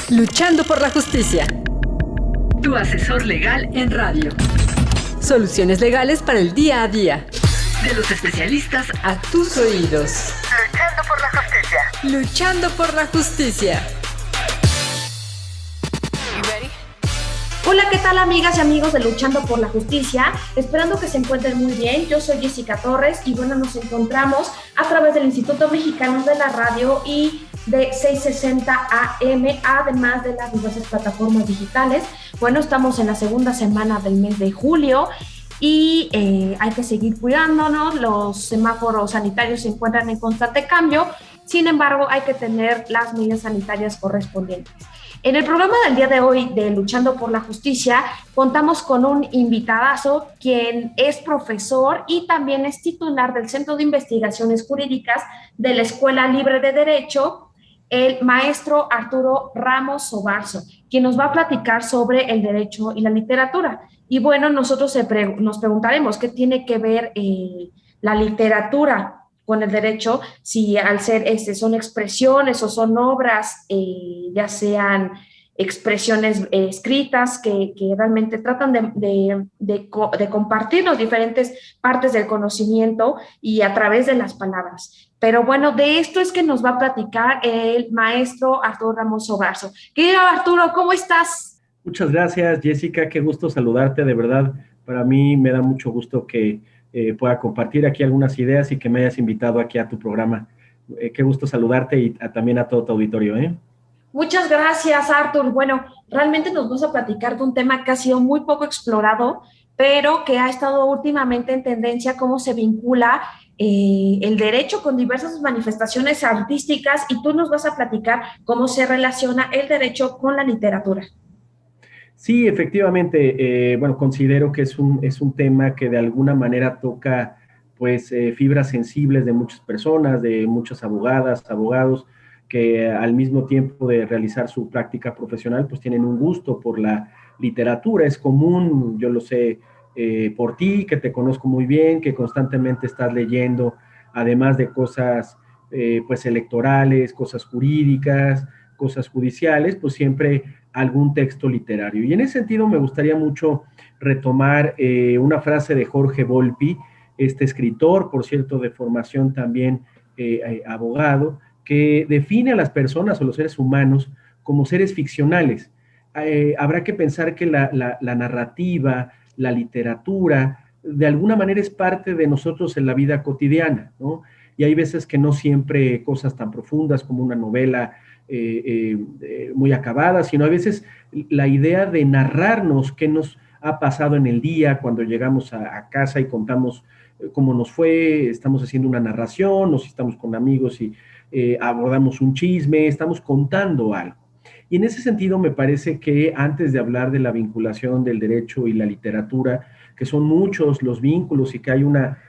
Luchando por la justicia. Tu asesor legal en radio. Soluciones legales para el día a día. De los especialistas a tus oídos. Luchando por la justicia. Luchando por la justicia. Hola, ¿qué tal, amigas y amigos de Luchando por la Justicia? Esperando que se encuentren muy bien. Yo soy Jessica Torres y bueno, nos encontramos a través del Instituto Mexicano de la Radio y de 660 AM, además de las diversas plataformas digitales. Bueno, estamos en la segunda semana del mes de julio y hay que seguir cuidándonos. Los semáforos sanitarios se encuentran en constante cambio. Sin embargo, hay que tener las medidas sanitarias correspondientes. En el programa del día de hoy de Luchando por la Justicia, contamos con un invitadazo, quien es profesor y también es titular del Centro de Investigaciones Jurídicas de la Escuela Libre de Derecho, el maestro Arturo Ramos Sobarzo, quien nos va a platicar sobre el derecho y la literatura. Y bueno, nosotros nos preguntaremos qué tiene que ver la literatura con el derecho, si al ser son expresiones o son obras, ya sean expresiones escritas que realmente tratan de compartir las diferentes partes del conocimiento y a través de las palabras. Pero bueno, de esto es que nos va a platicar el maestro Arturo Ramos Sobarzo. Querido Arturo, ¿cómo estás? Muchas gracias, Jessica, qué gusto saludarte, de verdad. Para mí me da mucho gusto que pueda compartir aquí algunas ideas y que me hayas invitado aquí a tu programa. Qué gusto saludarte y también a todo tu auditorio, ¿eh? Muchas gracias, Artur. Bueno, realmente nos vas a platicar de un tema que ha sido muy poco explorado, pero que ha estado últimamente en tendencia, cómo se vincula el derecho con diversas manifestaciones artísticas, y tú nos vas a platicar cómo se relaciona el derecho con la literatura. Sí, efectivamente, bueno, considero que es un tema que de alguna manera toca, pues, fibras sensibles de muchas personas, de muchas abogadas, abogados, que al mismo tiempo de realizar su práctica profesional, pues tienen un gusto por la literatura. Es común, yo lo sé por ti, que te conozco muy bien, que constantemente estás leyendo, además de cosas, pues, electorales, cosas jurídicas, cosas judiciales, pues siempre algún texto literario. Y en ese sentido me gustaría mucho retomar una frase de Jorge Volpi, este escritor, por cierto, de formación también abogado, que define a las personas o los seres humanos como seres ficcionales. Habrá que pensar que la narrativa, la literatura, de alguna manera es parte de nosotros en la vida cotidiana, ¿no? Y hay veces que no siempre cosas tan profundas como una novela muy acabada, sino a veces la idea de narrarnos qué nos ha pasado en el día cuando llegamos a casa y contamos cómo nos fue, estamos haciendo una narración, o si estamos con amigos y abordamos un chisme, estamos contando algo. Y en ese sentido me parece que antes de hablar de la vinculación del derecho y la literatura, que son muchos los vínculos y que hay una,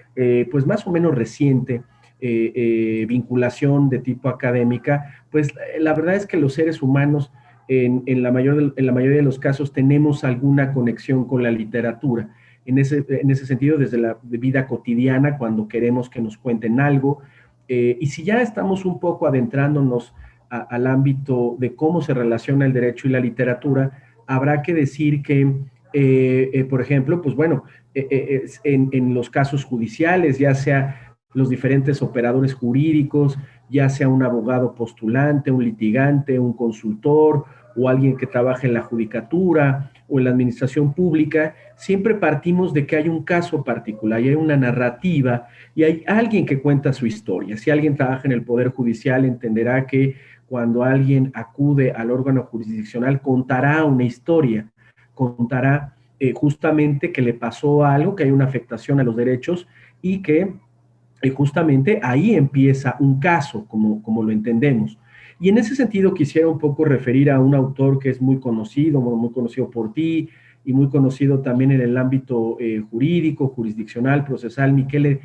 pues más o menos reciente, vinculación de tipo académica, pues la verdad es que los seres humanos en la mayoría de los casos tenemos alguna conexión con la literatura. En ese sentido, desde la vida cotidiana, cuando queremos que nos cuenten algo, y si ya estamos un poco adentrándonos al ámbito de cómo se relaciona el derecho y la literatura, habrá que decir que, por ejemplo, pues bueno, en los casos judiciales, ya sea los diferentes operadores jurídicos, ya sea un abogado postulante, un litigante, un consultor o alguien que trabaja en la judicatura o en la administración pública, siempre partimos de que hay un caso particular y hay una narrativa y hay alguien que cuenta su historia. Si alguien trabaja en el Poder Judicial, entenderá que cuando alguien acude al órgano jurisdiccional, contará una historia, contará justamente que le pasó algo, que hay una afectación a los derechos y que justamente ahí empieza un caso, como lo entendemos. Y en ese sentido quisiera un poco referir a un autor que es muy conocido por ti, y muy conocido también en el ámbito jurídico, jurisdiccional, procesal, Michele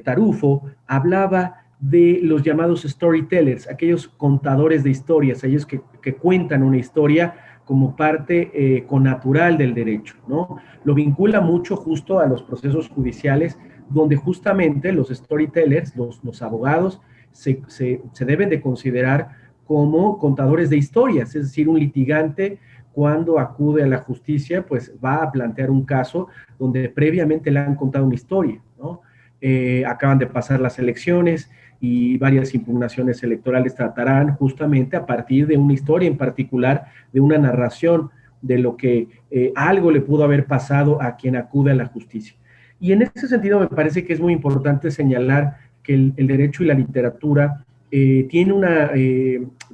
Tarufo, hablaba de los llamados storytellers, aquellos contadores de historias, aquellos que cuentan una historia como parte connatural del derecho, ¿no? Lo vincula mucho justo a los procesos judiciales, donde justamente los storytellers, los abogados, se deben de considerar como contadores de historias, es decir, un litigante cuando acude a la justicia, pues va a plantear un caso donde previamente le han contado una historia, ¿no? Acaban de pasar las elecciones y varias impugnaciones electorales tratarán justamente a partir de una historia en particular, de una narración de lo que algo le pudo haber pasado a quien acude a la justicia. Y en ese sentido me parece que es muy importante señalar que el derecho y la literatura tiene una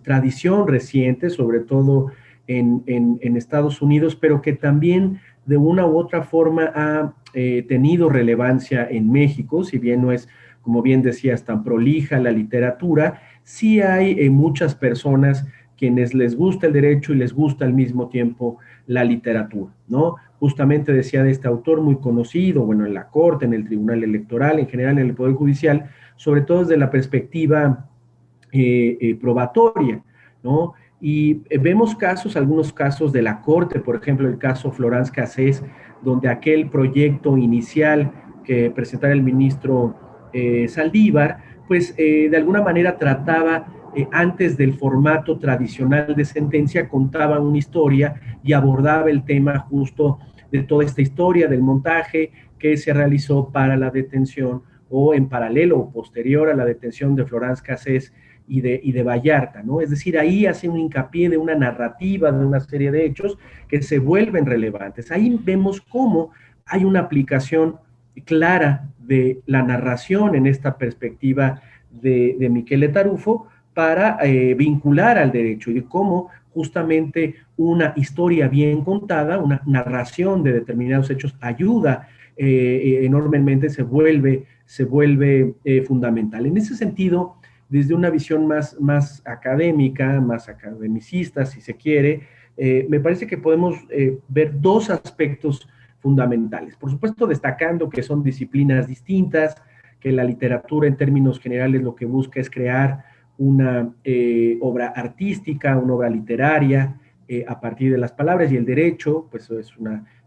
tradición reciente, sobre todo en Estados Unidos, pero que también de una u otra forma ha tenido relevancia en México, si bien no es, como bien decías, tan prolija la literatura, sí hay muchas personas quienes les gusta el derecho y les gusta al mismo tiempo la literatura, ¿no? Justamente decía de este autor muy conocido, bueno, en la Corte, en el Tribunal Electoral, en general en el Poder Judicial, sobre todo desde la perspectiva probatoria, ¿no? Y vemos casos, algunos casos de la Corte, por ejemplo, el caso Florence Cassés, donde aquel proyecto inicial que presentara el ministro Saldívar, pues de alguna manera trataba, antes del formato tradicional de sentencia, contaba una historia y abordaba el tema justo de toda esta historia del montaje que se realizó para la detención o en paralelo o posterior a la detención de Florence Cassés y de Vallarta, ¿no? Es decir, ahí hace un hincapié de una narrativa, de una serie de hechos que se vuelven relevantes. Ahí vemos cómo hay una aplicación clara de la narración en esta perspectiva de Michele Tarufo para vincular al derecho y de cómo justamente una historia bien contada, una narración de determinados hechos ayuda enormemente, se vuelve fundamental. En ese sentido, desde una visión más académica, más academicista, si se quiere, me parece que podemos ver dos aspectos fundamentales. Por supuesto, destacando que son disciplinas distintas, que la literatura en términos generales lo que busca es crear una obra artística, una obra literaria a partir de las palabras, y el derecho, pues es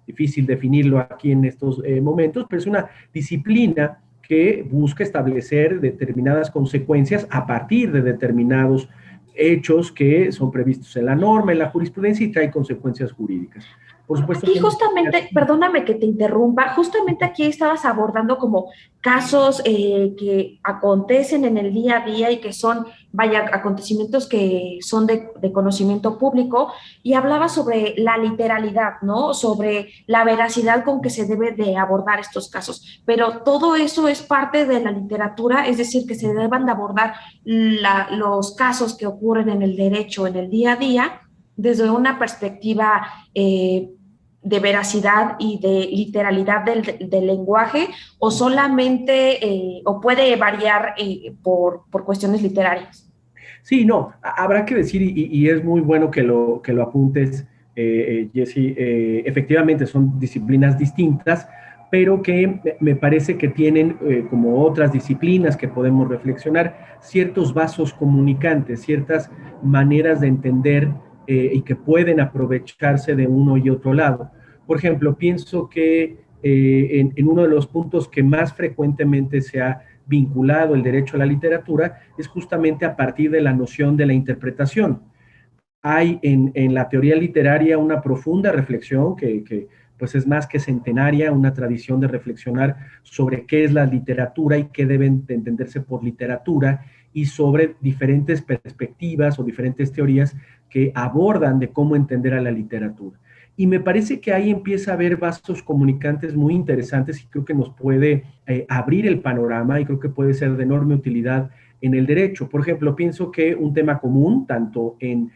difícil definirlo aquí en estos momentos, pero es una disciplina que busca establecer determinadas consecuencias a partir de determinados hechos que son previstos en la norma, en la jurisprudencia, y trae consecuencias jurídicas. Por supuesto. Aquí justamente, perdóname que te interrumpa, justamente aquí estabas abordando como casos que acontecen en el día a día y que son, vaya, acontecimientos que son de conocimiento público, y hablaba sobre la literalidad, ¿no? Sobre la veracidad con que se debe de abordar estos casos. Pero todo eso es parte de la literatura, es decir, que se deban de abordar los casos que ocurren en el derecho, en el día a día, desde una perspectiva de veracidad y de literalidad del lenguaje, o solamente, o puede variar por cuestiones literarias. Sí, no, habrá que decir, y es muy bueno que lo apuntes, Jessy, efectivamente son disciplinas distintas, pero que me parece que tienen, como otras disciplinas que podemos reflexionar, ciertos vasos comunicantes, ciertas maneras de entender y que pueden aprovecharse de uno y otro lado. Por ejemplo, pienso que en uno de los puntos que más frecuentemente se ha vinculado el derecho a la literatura es justamente a partir de la noción de la interpretación. Hay en la teoría literaria una profunda reflexión que pues es más que centenaria, una tradición de reflexionar sobre qué es la literatura y qué deben de entenderse por literatura, y sobre diferentes perspectivas o diferentes teorías que abordan de cómo entender a la literatura. Y me parece que ahí empieza a haber vasos comunicantes muy interesantes y creo que nos puede abrir el panorama, y creo que puede ser de enorme utilidad en el derecho. Por ejemplo, pienso que un tema común, tanto en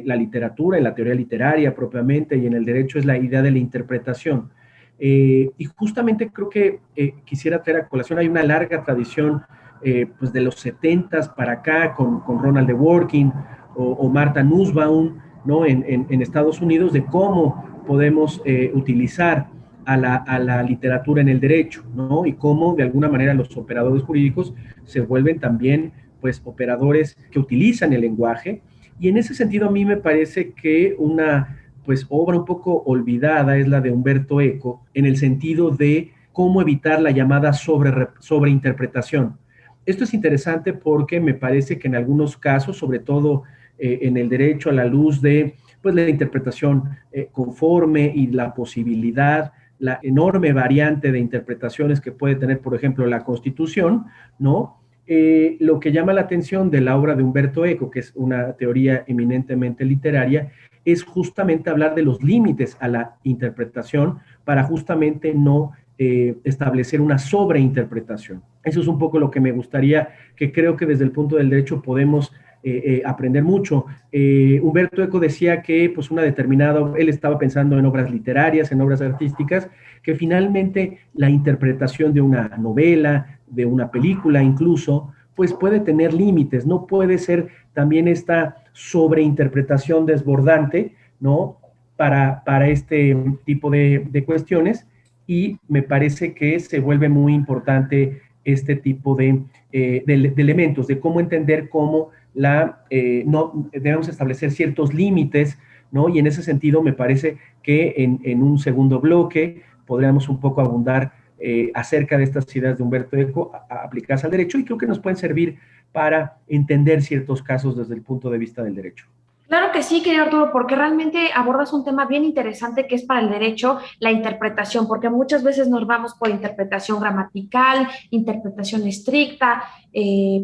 la literatura, en la teoría literaria propiamente, y en el derecho, es la idea de la interpretación. Y justamente creo que quisiera traer a colación, hay una larga tradición pues de los 70s para acá, con Ronald Dworkin o Martha Nussbaum, ¿no? en Estados Unidos, de cómo podemos utilizar a la literatura en el derecho, ¿no? Y cómo de alguna manera los operadores jurídicos se vuelven también pues operadores que utilizan el lenguaje. Y en ese sentido a mí me parece que una pues obra un poco olvidada es la de Umberto Eco, en el sentido de cómo evitar la llamada sobreinterpretación. Esto es interesante porque me parece que en algunos casos, sobre todo en el derecho, a la luz de pues, la interpretación conforme y la posibilidad, la enorme variante de interpretaciones que puede tener, por ejemplo, la Constitución, ¿no? Lo que llama la atención de la obra de Umberto Eco, que es una teoría eminentemente literaria, es justamente hablar de los límites a la interpretación para justamente no establecer una sobreinterpretación. Eso es un poco lo que me gustaría, que creo que desde el punto del derecho podemos aprender mucho. Umberto Eco decía que pues una determinada, él estaba pensando en obras literarias, en obras artísticas, que finalmente la interpretación de una novela, de una película incluso, pues puede tener límites, no puede ser también esta sobreinterpretación desbordante, ¿no? Para este tipo de cuestiones, y me parece que se vuelve muy importante este tipo de elementos, de cómo entender cómo no debemos establecer ciertos límites, ¿no? Y en ese sentido me parece que en un segundo bloque podríamos un poco abundar acerca de estas ideas de Umberto Eco aplicadas al derecho, y creo que nos pueden servir para entender ciertos casos desde el punto de vista del derecho. Claro que sí, querido Arturo, porque realmente abordas un tema bien interesante que es para el derecho la interpretación, porque muchas veces nos vamos por interpretación gramatical, interpretación estricta,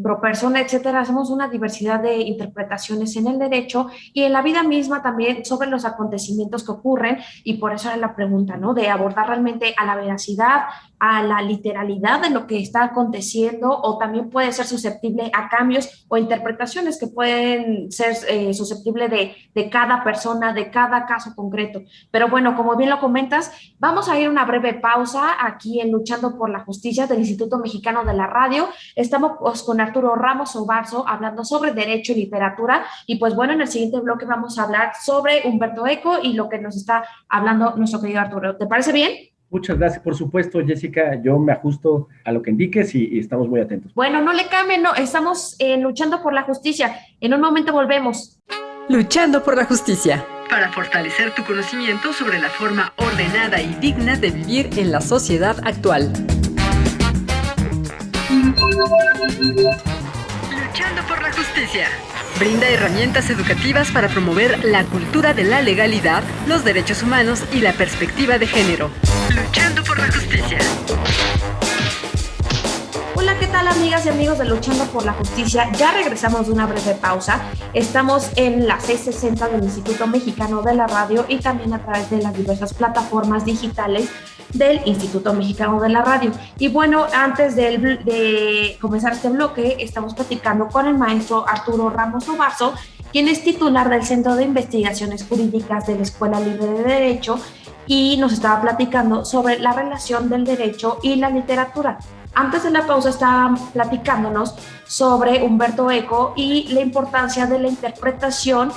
pro persona, etcétera. Hacemos una diversidad de interpretaciones en el derecho y en la vida misma también sobre los acontecimientos que ocurren, y por eso era la pregunta, ¿no? De abordar realmente a la veracidad, a la literalidad de lo que está aconteciendo, o también puede ser susceptible a cambios o interpretaciones que pueden ser susceptibles de cada persona, de cada caso concreto. Pero bueno, como bien lo comentas, vamos a ir a una breve pausa aquí en Luchando por la Justicia del Instituto Mexicano de la Radio. Estamos con Arturo Ramos Ovarzo hablando sobre derecho y literatura, y pues bueno, en el siguiente bloque vamos a hablar sobre Umberto Eco y lo que nos está hablando nuestro querido Arturo. ¿Te parece bien? Muchas gracias, por supuesto, Jessica. Yo me ajusto a lo que indiques y estamos muy atentos. Bueno, no le cambien, no, estamos Luchando por la Justicia. En un momento volvemos. Luchando por la justicia. Para fortalecer tu conocimiento sobre la forma ordenada y digna De vivir en la sociedad actual. Luchando por la justicia. Brinda herramientas educativas para promover la cultura de la legalidad, los derechos humanos y la perspectiva de género. Luchando por la justicia. Hola, ¿qué tal, amigas y amigos de Luchando por la Justicia? Ya regresamos de una breve pausa. Estamos en la 660 del Instituto Mexicano de la Radio y también a través de las diversas plataformas digitales del Instituto Mexicano de la Radio. Y bueno, antes de comenzar este bloque, estamos platicando con el maestro Arturo Ramos Ovarzo, quien es titular del Centro de Investigaciones Jurídicas de la Escuela Libre de Derecho, y nos estaba platicando sobre la relación del derecho y la literatura. Antes de la pausa estaba platicándonos sobre Umberto Eco y la importancia de la interpretación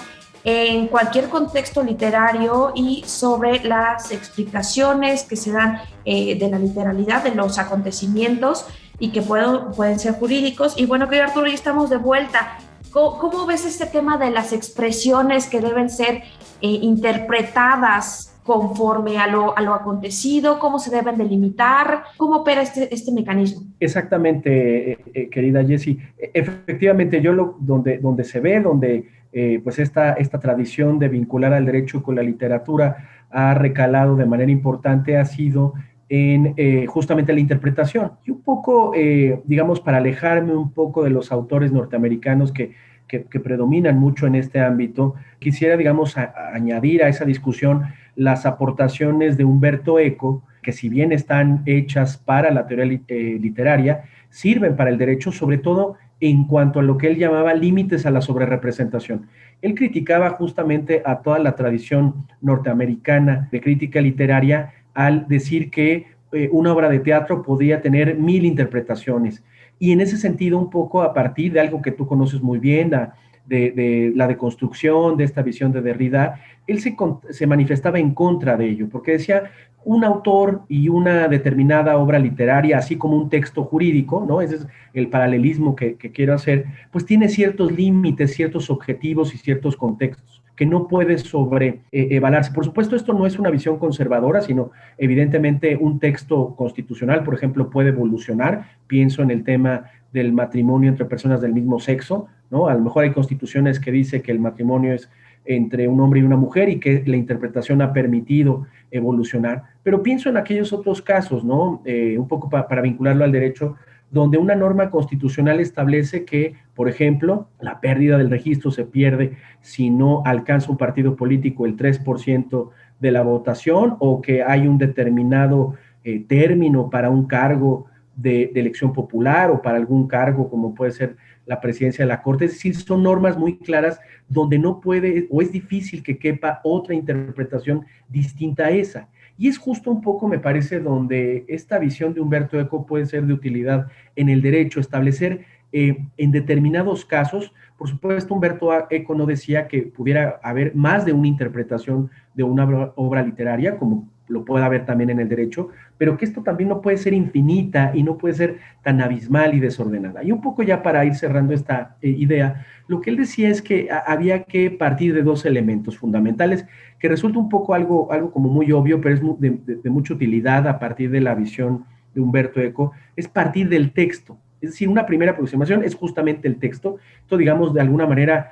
en cualquier contexto literario y sobre las explicaciones que se dan de la literalidad, de los acontecimientos y que pueden ser jurídicos. Y bueno, querido Arturo, ya estamos de vuelta. ¿Cómo ves este tema de las expresiones que deben ser interpretadas conforme a lo acontecido? ¿Cómo se deben delimitar? ¿Cómo opera este mecanismo? Exactamente, querida Jessie. Efectivamente, donde se ve, pues esta tradición de vincular al derecho con la literatura ha recalado de manera importante, ha sido en justamente la interpretación. Y un poco, digamos, para alejarme un poco de los autores norteamericanos que predominan mucho en este ámbito, quisiera, digamos, añadir a esa discusión las aportaciones de Umberto Eco, que si bien están hechas para la teoría literaria, sirven para el derecho, sobre todo en cuanto a lo que él llamaba límites a la sobrerepresentación. Él criticaba justamente a toda la tradición norteamericana de crítica literaria al decir que una obra de teatro podía tener 1000 interpretaciones. Y en ese sentido, un poco a partir de algo que tú conoces muy bien, de la deconstrucción, de esta visión de Derrida, él se manifestaba en contra de ello, porque decía, un autor y una determinada obra literaria, así como un texto jurídico, ¿no? Ese es el paralelismo que quiero hacer, pues tiene ciertos límites, ciertos objetivos y ciertos contextos que no puede sobrevalarse. Por supuesto, esto no es una visión conservadora, sino evidentemente un texto constitucional, por ejemplo, puede evolucionar. Pienso en el tema del matrimonio entre personas del mismo sexo, ¿no? A lo mejor hay constituciones que dicen que el matrimonio es entre un hombre y una mujer y que la interpretación ha permitido evolucionar, pero pienso en aquellos otros casos, ¿no? Un poco para vincularlo al derecho, donde una norma constitucional establece que, por ejemplo, la pérdida del registro se pierde si no alcanza un partido político el 3% de la votación, o que hay un determinado término para un cargo de elección popular o para algún cargo como puede ser la presidencia de la Corte. Es decir, son normas muy claras donde no puede o es difícil que quepa otra interpretación distinta a esa. Y es justo un poco, me parece, donde esta visión de Humberto Eco puede ser de utilidad en el derecho, establecer en determinados casos. Por supuesto, Humberto Eco no decía que pudiera haber más de una interpretación de una obra literaria, como lo puede haber también en el derecho, pero que esto también no puede ser infinita y no puede ser tan abismal y desordenada. Y un poco ya para ir cerrando esta idea, lo que él decía es que había que partir de dos elementos fundamentales, que resulta un poco algo como muy obvio, pero es de mucha utilidad a partir de la visión de Humberto Eco, es partir del texto. Es decir, una primera aproximación es justamente el texto. Esto, digamos, de alguna manera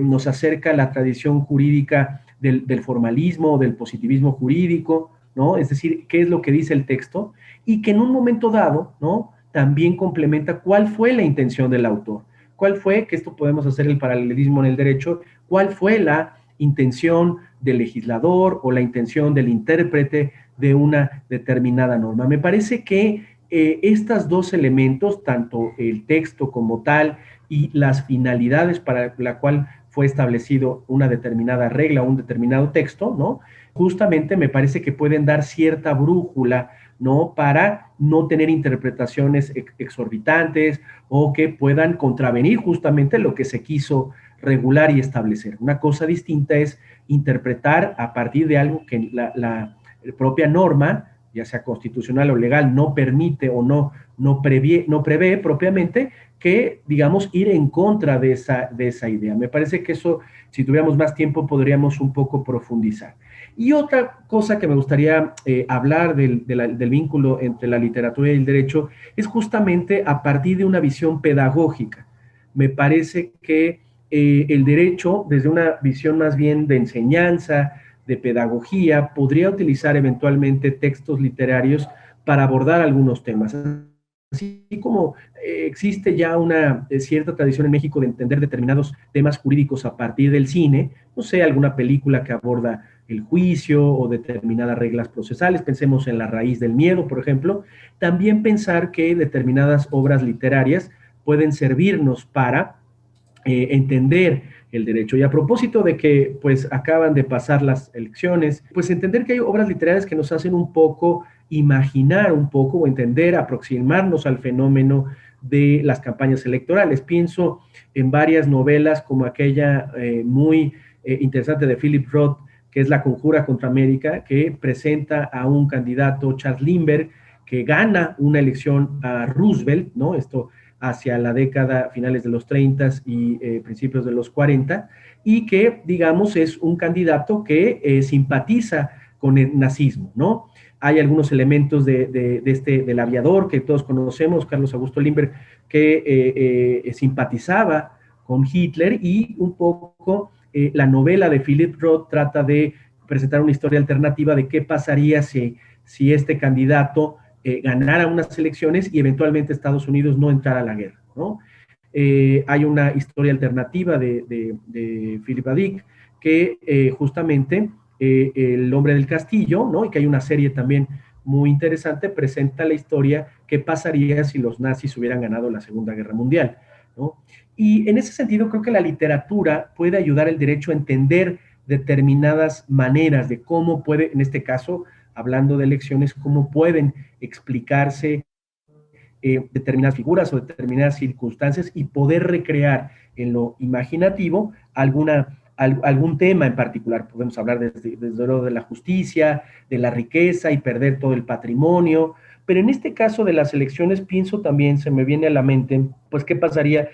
nos acerca a la tradición jurídica del formalismo, del positivismo jurídico, ¿no? Es decir, qué es lo que dice el texto, y que en un momento dado, ¿no?, también complementa cuál fue la intención del autor, cuál fue, que esto podemos hacer el paralelismo en el derecho, cuál fue la intención del legislador o la intención del intérprete de una determinada norma. Me parece que estos dos elementos, tanto el texto como tal y las finalidades para la cual fue establecido una determinada regla o un determinado texto, ¿no?, justamente me parece que pueden dar cierta brújula, ¿no?, para no tener interpretaciones exorbitantes o que puedan contravenir justamente lo que se quiso regular y establecer. Una cosa distinta es interpretar a partir de algo que la propia norma, ya sea constitucional o legal, no permite o no prevé propiamente, que, digamos, ir en contra de esa idea. Me parece que eso, si tuviéramos más tiempo, podríamos un poco profundizar. Y otra cosa que me gustaría hablar del vínculo entre la literatura y el derecho es justamente a partir de una visión pedagógica. Me parece que el derecho, desde una visión más bien de enseñanza, de pedagogía, podría utilizar eventualmente textos literarios para abordar algunos temas. Así como existe ya una cierta tradición en México de entender determinados temas jurídicos a partir del cine, no sé, alguna película que aborda el juicio o determinadas reglas procesales, pensemos en La raíz del miedo, por ejemplo, también pensar que determinadas obras literarias pueden servirnos para entender el derecho. Y a propósito de que pues acaban de pasar las elecciones, pues entender que hay obras literarias que nos hacen un poco imaginar un poco o entender, aproximarnos al fenómeno de las campañas electorales. Pienso en varias novelas como aquella muy interesante de Philip Roth, que es La conjura contra América, que presenta a un candidato, Charles Lindbergh, que gana una elección a Roosevelt, ¿no? Esto hacia la década finales de los 30 y principios de los 40, y que, digamos, es un candidato que simpatiza con el nazismo, ¿no? Hay algunos elementos del aviador que todos conocemos, Carlos Augusto Lindbergh, que simpatizaba con Hitler, y un poco la novela de Philip Roth trata de presentar una historia alternativa de qué pasaría si este candidato ganara unas elecciones y eventualmente Estados Unidos no entrara a la guerra, ¿no? Hay una historia alternativa de Philip K. Dick que justamente El hombre del castillo, ¿no?, y que hay una serie también muy interesante, presenta la historia qué pasaría si los nazis hubieran ganado la Segunda Guerra Mundial, ¿no? Y en ese sentido creo que la literatura puede ayudar al derecho a entender determinadas maneras de cómo puede, en este caso, hablando de elecciones, cómo pueden explicarse determinadas figuras o determinadas circunstancias y poder recrear en lo imaginativo algún tema en particular. Podemos hablar desde lo de la justicia, de la riqueza y perder todo el patrimonio, pero en este caso de las elecciones pienso también, se me viene a la mente, pues qué pasaría,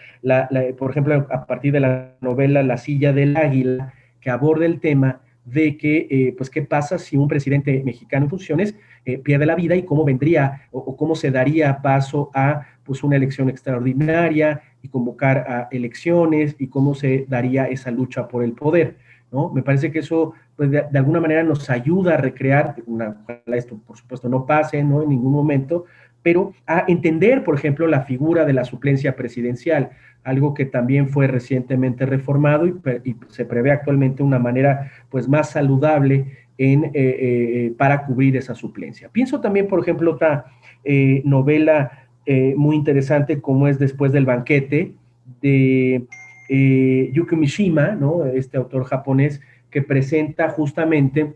por ejemplo, a partir de la novela La silla del águila, que aborda el tema de que, pues, qué pasa si un presidente mexicano en funciones pierde la vida y cómo vendría o cómo se daría paso a, pues, una elección extraordinaria y convocar a elecciones y cómo se daría esa lucha por el poder, ¿no? Me parece que eso, pues, de alguna manera nos ayuda a recrear, ojalá esto, por supuesto, no pase, ¿no? En ningún momento, pero a entender, por ejemplo, la figura de la suplencia presidencial, algo que también fue recientemente reformado y se prevé actualmente una manera, pues, más saludable para cubrir esa suplencia. Pienso también, por ejemplo, otra novela muy interesante como es Después del banquete, de Yukio Mishima, ¿no? Este autor japonés que presenta justamente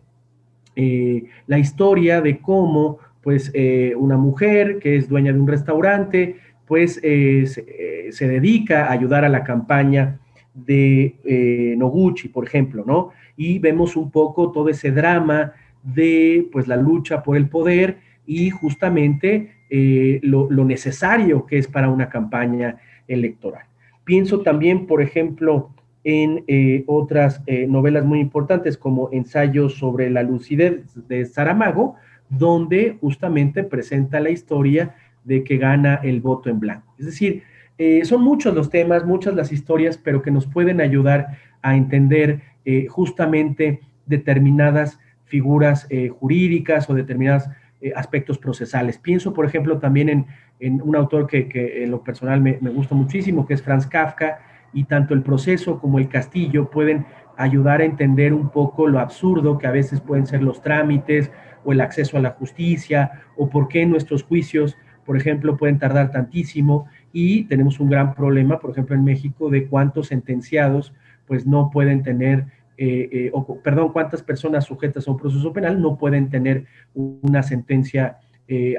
la historia de cómo, pues, una mujer que es dueña de un restaurante, pues, se dedica a ayudar a la campaña de Noguchi, por ejemplo, ¿no? Y vemos un poco todo ese drama de, pues, la lucha por el poder y justamente lo necesario que es para una campaña electoral. Pienso también, por ejemplo, en otras novelas muy importantes como Ensayos sobre la lucidez de Saramago, donde justamente presenta la historia de que gana el voto en blanco. Es decir, son muchos los temas, muchas las historias, pero que nos pueden ayudar a entender justamente determinadas figuras jurídicas o determinados aspectos procesales. Pienso, por ejemplo, también en un autor que en lo personal me gusta muchísimo, que es Franz Kafka, y tanto el proceso como el castillo pueden ayudar a entender un poco lo absurdo que a veces pueden ser los trámites o el acceso a la justicia, o por qué nuestros juicios, por ejemplo, pueden tardar tantísimo, y tenemos un gran problema, por ejemplo, en México, de cuántos sentenciados pues no pueden tener, cuántas personas sujetas a un proceso penal no pueden tener una sentencia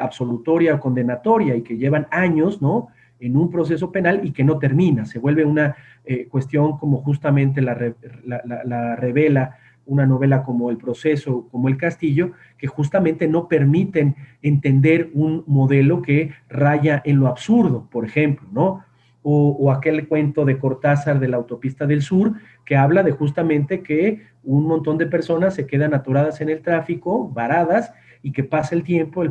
absolutoria o condenatoria y que llevan años, ¿no?, en un proceso penal y que no termina. Se vuelve una cuestión como justamente la revela una novela como El proceso, como El castillo, que justamente no permiten entender un modelo que raya en lo absurdo, por ejemplo, ¿no? O aquel cuento de Cortázar de La autopista del sur, que habla de justamente que un montón de personas se quedan atoradas en el tráfico, varadas, y que pasa el tiempo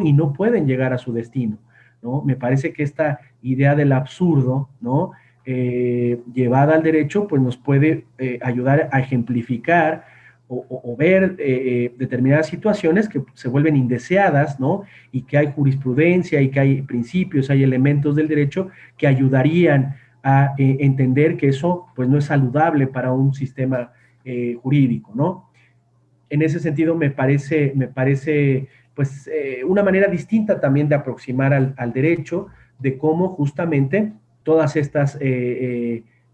y no pueden llegar a su destino, ¿no? Me parece que esta idea del absurdo, ¿no?, llevada al derecho, pues nos puede ayudar a ejemplificar o ver determinadas situaciones que se vuelven indeseadas, ¿no?, y que hay jurisprudencia y que hay principios, hay elementos del derecho que ayudarían a entender que eso, pues, no es saludable para un sistema jurídico, ¿no? En ese sentido me parece pues, una manera distinta también de aproximar al derecho, de cómo justamente todas estas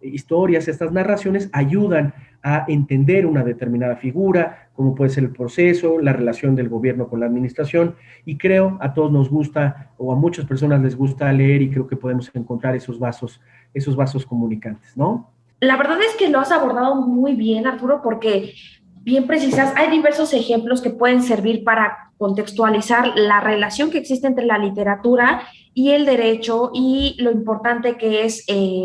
historias, estas narraciones ayudan a entender una determinada figura, como puede ser el proceso, la relación del gobierno con la administración, y creo a todos nos gusta, o a muchas personas les gusta leer, y creo que podemos encontrar esos vasos comunicantes, ¿no? La verdad es que lo has abordado muy bien, Arturo, porque bien precisas, hay diversos ejemplos que pueden servir para contextualizar la relación que existe entre la literatura y el derecho y lo importante que es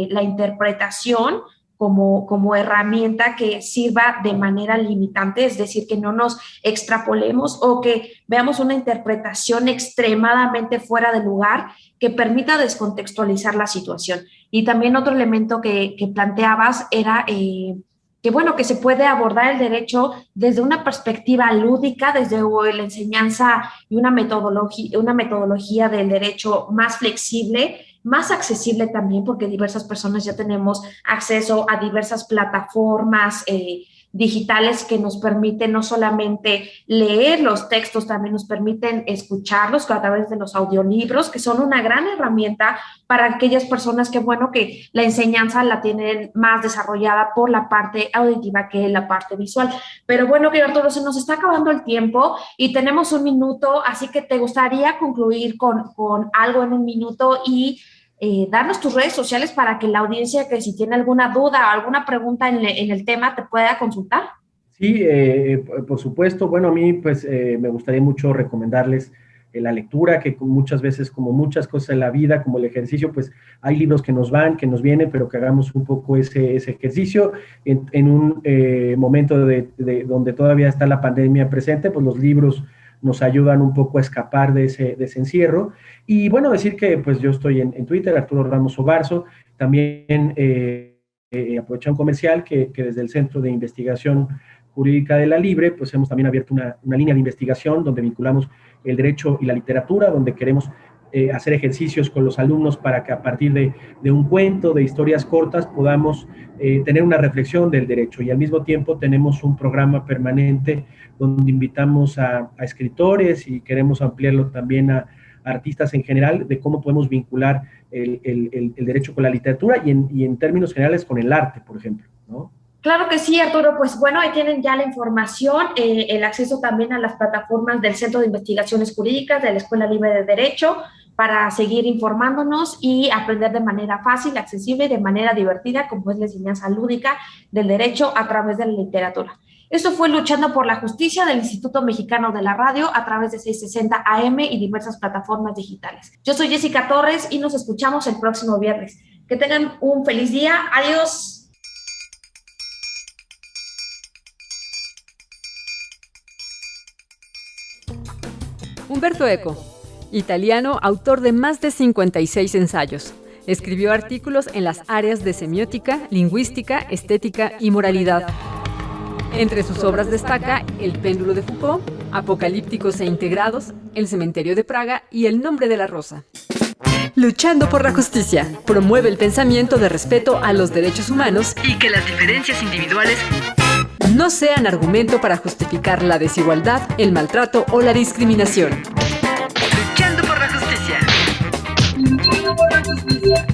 la interpretación como herramienta que sirva de manera limitante, es decir, que no nos extrapolemos o que veamos una interpretación extremadamente fuera de lugar que permita descontextualizar la situación. Y también otro elemento que planteabas era que, bueno, que se puede abordar el derecho desde una perspectiva lúdica, desde la enseñanza y una metodología del derecho más flexible, más accesible también, porque diversas personas ya tenemos acceso a diversas plataformas digitales que nos permiten no solamente leer los textos, también nos permiten escucharlos a través de los audiolibros, que son una gran herramienta para aquellas personas que, bueno, que la enseñanza la tienen más desarrollada por la parte auditiva que la parte visual. Pero bueno, querido Arturo, se nos está acabando el tiempo y tenemos un minuto, así que te gustaría concluir con algo en un minuto y darnos tus redes sociales para que la audiencia, que si tiene alguna duda o alguna pregunta en el tema, te pueda consultar. Sí, por supuesto. Bueno, a mí pues me gustaría mucho recomendarles la lectura, que muchas veces, como muchas cosas en la vida, como el ejercicio, pues hay libros que nos van, que nos vienen, pero que hagamos un poco ese ejercicio en un momento donde todavía está la pandemia presente, pues los libros nos ayudan un poco a escapar de ese encierro. Y bueno, decir que pues yo estoy en Twitter, Arturo Ramos Obarzo, también aprovechar un comercial que desde el Centro de Investigación Jurídica de la Libre, pues hemos también abierto una línea de investigación donde vinculamos el derecho y la literatura, donde queremos hacer ejercicios con los alumnos para que a partir de un cuento, de historias cortas, podamos tener una reflexión del derecho. Y al mismo tiempo tenemos un programa permanente donde invitamos a escritores y queremos ampliarlo también a artistas en general, de cómo podemos vincular el derecho con la literatura y en términos generales con el arte, por ejemplo, ¿no? Claro que sí, Arturo. Pues bueno, ahí tienen ya la información, el acceso también a las plataformas del Centro de Investigaciones Jurídicas de la Escuela Libre de Derecho para seguir informándonos y aprender de manera fácil, accesible y de manera divertida, como es la enseñanza lúdica del derecho a través de la literatura. Esto fue Luchando por la Justicia del Instituto Mexicano de la Radio a través de 660 AM y diversas plataformas digitales. Yo soy Jessica Torres y nos escuchamos el próximo viernes. Que tengan un feliz día. Adiós. Umberto Eco, italiano, autor de más de 56 ensayos. Escribió artículos en las áreas de semiótica, lingüística, estética y moralidad. Entre sus obras destaca El péndulo de Foucault, Apocalípticos e integrados, El cementerio de Praga y El nombre de la rosa. Luchando por la justicia, promueve el pensamiento de respeto a los derechos humanos y que las diferencias individuales no sean argumento para justificar la desigualdad, el maltrato o la discriminación. Luchando por la justicia. Luchando por la justicia.